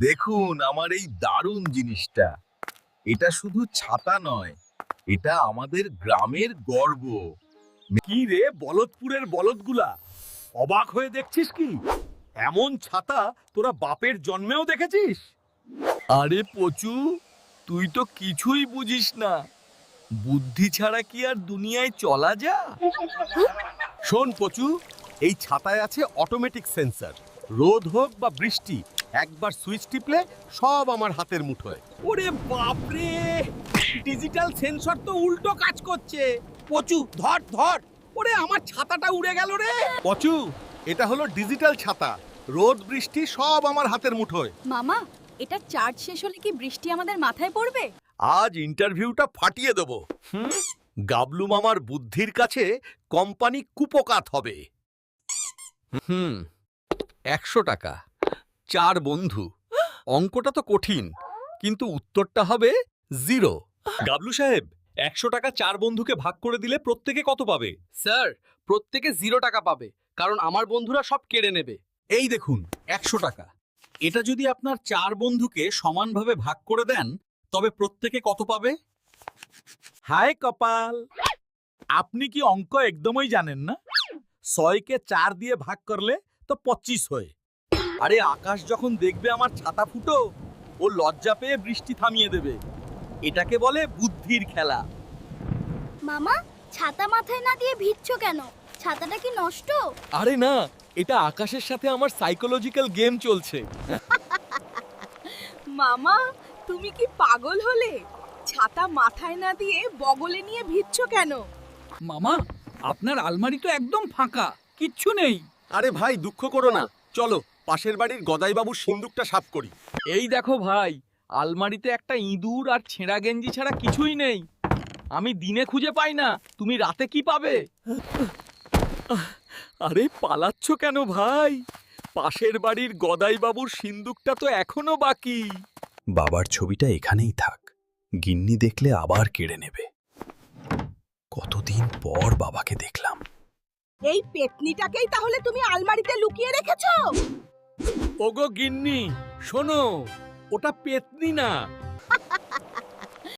দেখুন আমার এই দারুণ জিনিসটা। এটা শুধু ছাতা নয়, এটা আমাদের গ্রামের গর্ব। কি রে বলদপুরের বলদগুলা, অবাক হয়ে দেখছিস কি? এমন ছাতা তোরা বাপের জন্মেও দেখেছিস? আরে পচু, তুই তো কিছুই বুঝিস না। বুদ্ধি ছাড়া কি আর দুনিয়ায় চলা যা? শোন পচু, এই ছাতায় আছে অটোমেটিক সেন্সর। রোদ হোক বা বৃষ্টি, একবার সুইচ টিপলে সব আমার হাতের মুঠোয়। ওরে বাপরে, ডিজিটাল সেন্সর তো উল্টো কাজ করছে। পচু ধর ধর, ওরে আমার ছাতাটা উড়ে গেল রে। পচু, এটা হলো ডিজিটাল ছাতা। রোদ বৃষ্টি সব আমার হাতের মুঠোয়। মামা, এটা চার্জ শেষ হলে কি বৃষ্টি আমাদের মাথায় পড়বে? আজ ইন্টারভিউটা ফাটিয়ে দেব। গাবলু মামার বুদ্ধির কাছে কোম্পানি কুপকাত হবে। 100 টাকা, 4 বন্ধু। অঙ্কটা তো কঠিন, কিন্তু উত্তরটা হবে 0। গাবলু সাহেব, 100 টাকা 4 বন্ধুকে ভাগ করে দিলে প্রত্যেকে কত পাবে? স্যার, প্রত্যেকে 0 টাকা পাবে, কারণ আমার বন্ধুরা সব কেড়ে নেবে। এই দেখুন 100 টাকা। এটা যদি আপনার 4 বন্ধুকে সমানভাবে ভাগ করে দেন, তবে প্রত্যেকে কত পাবে? হায় কপাল, আপনি কি অঙ্ক একদমই জানেন না? 6কে 4 দিয়ে ভাগ করলে তো 25 হয়। আরে আকাশ যখন দেখবে আমার ছাতা ফুটো, ও লজ্জা পেয়ে বৃষ্টি থামিয়ে দেবে। এটাকে বলে বুদ্ধির খেলা। মামা, ছাতা মাথায় না দিয়ে ভিজছো কেন? ছাতাটা কি নষ্ট? আরে না, এটা আকাশের সাথে আমার সাইকোলজিক্যাল গেম চলছে। মামা, তুমি কি পাগল হলে? ছাতা মাথায় না দিয়ে বগলে নিয়ে ভিজছো কেন? মামা, আপনার আলমারি তো একদম ফাঁকা, কিচ্ছু নেই। আরে ভাই, দুঃখ করো না, চলো পাশের বাড়ির গদাইবাবুর সিন্দুকটা সাফ করি। এই দেখো ভাই, আলমারিতে একটা ইঁদুর আর ছেঁড়া গেঞ্জি ছাড়া কিছুই নেই। আমি দিনে খুঁজে পাই না, তুমি রাতে কি পাবে? আরে পালাচ্ছ কেন ভাই? পাশের বাড়ির গদাইবাবুর সিন্দুকটা তো এখনো বাকি। বাবার ছবিটা এখানেই থাক, গিন্নি দেখলে আবার কেড়ে নেবে। কতদিন পর বাবাকে দেখলাম। এই পেতনিটাকেই তাহলে তুমি আলমারিতে লুকিয়ে রেখেছো? ওগো গিন্নি, শোনো, ওটা পেতনি না,